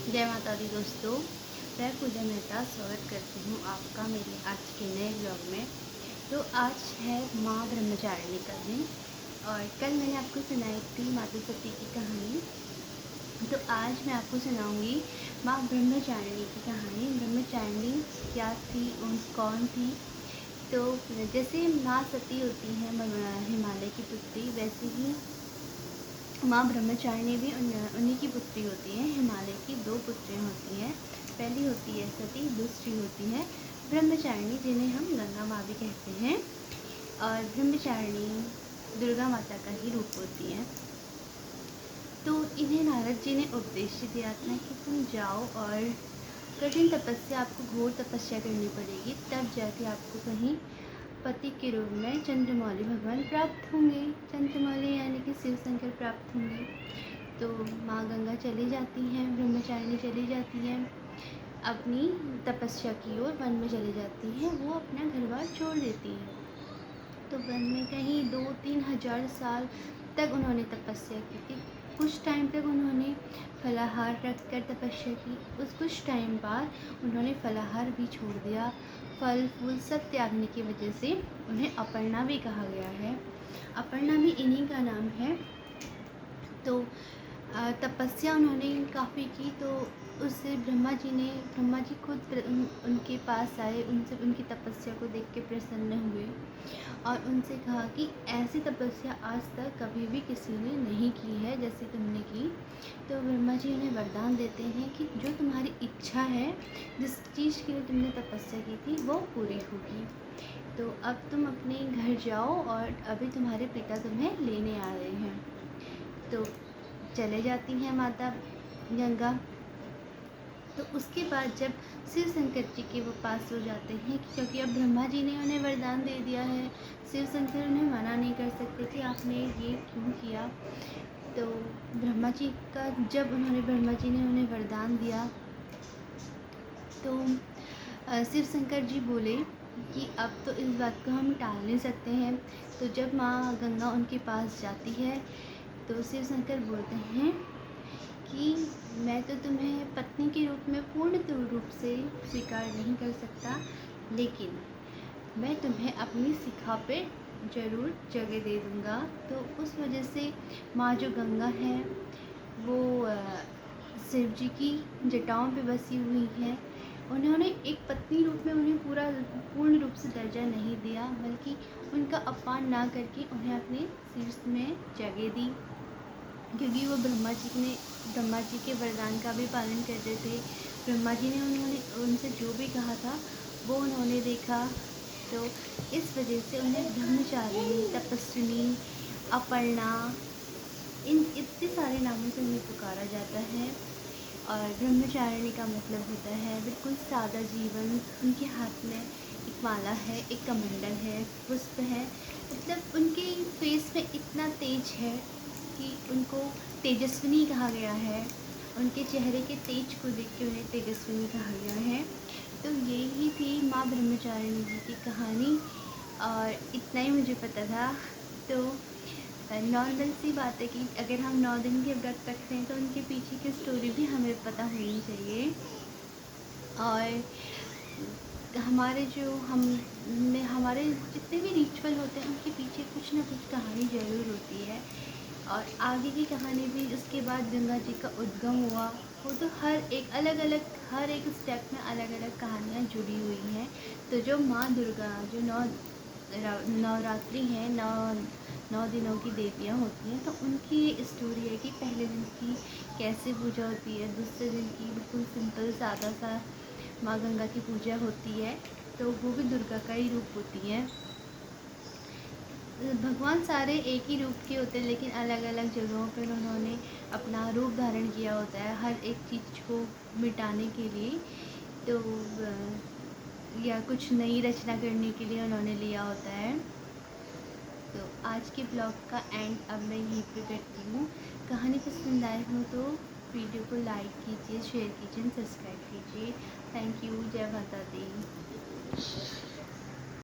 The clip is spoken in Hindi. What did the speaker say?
जय माता दी दोस्तों, मैं पूजा मेहता स्वागत करती हूँ आपका मेरे आज के नए ब्लॉग में। तो आज है माँ ब्रह्मचारिणी का दिन और कल मैंने आपको सुनाई थी माता सती की कहानी। तो आज मैं आपको सुनाऊंगी माँ ब्रह्मचारिणी की कहानी। ब्रह्मचारिणी क्या थी, कौन थी? तो जैसे माँ सती होती है हिमालय की पुत्री, वैसे ही माँ ब्रह्मचारिणी भी उन्हीं की पुत्री होती है। हिमालय की दो पुत्रियाँ होती हैं, पहली होती है सती, दूसरी होती है ब्रह्मचारिणी, जिन्हें हम गंगा माँ भी कहते हैं। और ब्रह्मचारिणी दुर्गा माता का ही रूप होती है। तो इन्हें नारद जी ने उपदेश दिया था कि तुम जाओ और कठिन तपस्या, आपको घोर तपस्या करनी पड़ेगी, तब जाके आपको कहीं पति के रूप में चंद्रमौली भगवान प्राप्त होंगे। चंद्रमौली यानी कि शिव शंकर प्राप्त होंगे। तो माँ गंगा चली जाती हैं, ब्रह्मचारिणी चली जाती हैं, अपनी तपस्या की ओर वन में चली जाती हैं। वो अपना घर बार छोड़ देती हैं। तो वन में कहीं 2-3 हज़ार साल तक उन्होंने तपस्या की थी। कुछ टाइम तक उन्होंने फलाहार रख कर तपस्या की। उस कुछ टाइम बाद उन्होंने फलाहार भी छोड़ दिया। फल फूल सब त्यागने की वजह से उन्हें अपर्णा भी कहा गया है। अपर्णा भी इन्हीं का नाम है। तो तपस्या उन्होंने काफ़ी की। तो उससे ब्रह्मा जी खुद उनके पास आए, उनसे उनकी तपस्या को देख के प्रसन्न हुए और उनसे कहा कि ऐसी तपस्या आज तक कभी भी किसी ने नहीं की है जैसे तुमने की। तो ब्रह्मा जी उन्हें वरदान देते हैं कि जो तुम्हारी इच्छा है, जिस चीज़ के लिए तुमने तपस्या की थी, वो पूरी होगी। तो अब तुम अपने घर जाओ और अभी तुम्हारे पिता तुम्हें लेने आ रहे हैं। तो चले जाती हैं माता गंगा। तो उसके बाद जब शिव शंकर जी के वो पास हो जाते हैं, क्योंकि अब ब्रह्मा जी ने उन्हें वरदान दे दिया है, शिव शंकर उन्हें मना नहीं कर सकते कि आपने ये क्यों किया। तो ब्रह्मा जी ने उन्हें वरदान दिया, तो शिव शंकर जी बोले कि अब तो इस बात को हम टाल नहीं सकते हैं। तो जब माँ गंगा उनके पास जाती है तो शिव शंकर बोलते हैं कि मैं तो तुम्हें पत्नी के रूप में पूर्ण रूप से स्वीकार नहीं कर सकता, लेकिन मैं तुम्हें अपनी शिखा पे ज़रूर जगह दे दूँगा। तो उस वजह से माँ जो गंगा है वो शिव जी की जटाओं पे बसी हुई है। उन्होंने एक पत्नी रूप में उन्हें पूर्ण रूप से दर्जा नहीं दिया, बल्कि उनका अपमान ना करके उन्हें अपने शीर्ष में जगह दी, क्योंकि वो ब्रह्मा जी के वरदान का भी पालन करते थे। ब्रह्मा जी ने उनसे जो भी कहा था वो उन्होंने देखा। तो इस वजह से उन्हें ब्रह्मचारिणी, तपस्विनी, अपर्णा, इन इतने सारे नामों से उन्हें पुकारा जाता है। और ब्रह्मचारिणी का मतलब होता है बिल्कुल सादा जीवन। उनके हाथ में एक माला है, एक कमंडल है, पुष्प है, मतलब उनके फेस में इतना तेज है कि उनको तेजस्विनी कहा गया है। उनके चेहरे के तेज को देख के उन्हें तेजस्विनी कहा गया है। तो यही थी माँ ब्रह्मचारिणी जी की कहानी और इतना ही मुझे पता था। तो नॉर्मल सी बात है कि अगर हम 9 दिन के व्रत रखते हैं तो उनके पीछे की स्टोरी भी हमें पता होनी चाहिए। और हमारे जितने भी रिचुअल होते हैं उनके पीछे कुछ ना कुछ कहानी ज़रूर होती है। और आगे की कहानी भी, उसके बाद गंगा जी का उद्गम हुआ, वो तो हर एक स्टेप में अलग अलग कहानियाँ जुड़ी हुई हैं। तो जो माँ दुर्गा जो नवरात्रि हैं, 9 दिनों की देवियाँ होती हैं, तो उनकी ये स्टोरी है कि पहले दिन की कैसे पूजा होती है, दूसरे दिन की बिल्कुल सिंपल सादा सा माँ गंगा की पूजा होती है। तो वो भी दुर्गा का ही रूप होती है। भगवान सारे एक ही रूप के होते हैं, लेकिन अलग अलग जगहों पर उन्होंने अपना रूप धारण किया होता है हर एक चीज़ को मिटाने के लिए। तो या कुछ नई रचना करने के लिए उन्होंने लिया होता है। तो आज के ब्लॉग का एंड अब मैं यहीं पे करती हूँ। कहानी पसंद आए हो तो वीडियो को लाइक कीजिए, शेयर कीजिए, सब्सक्राइब कीजिए। Thank you. जय माता दी।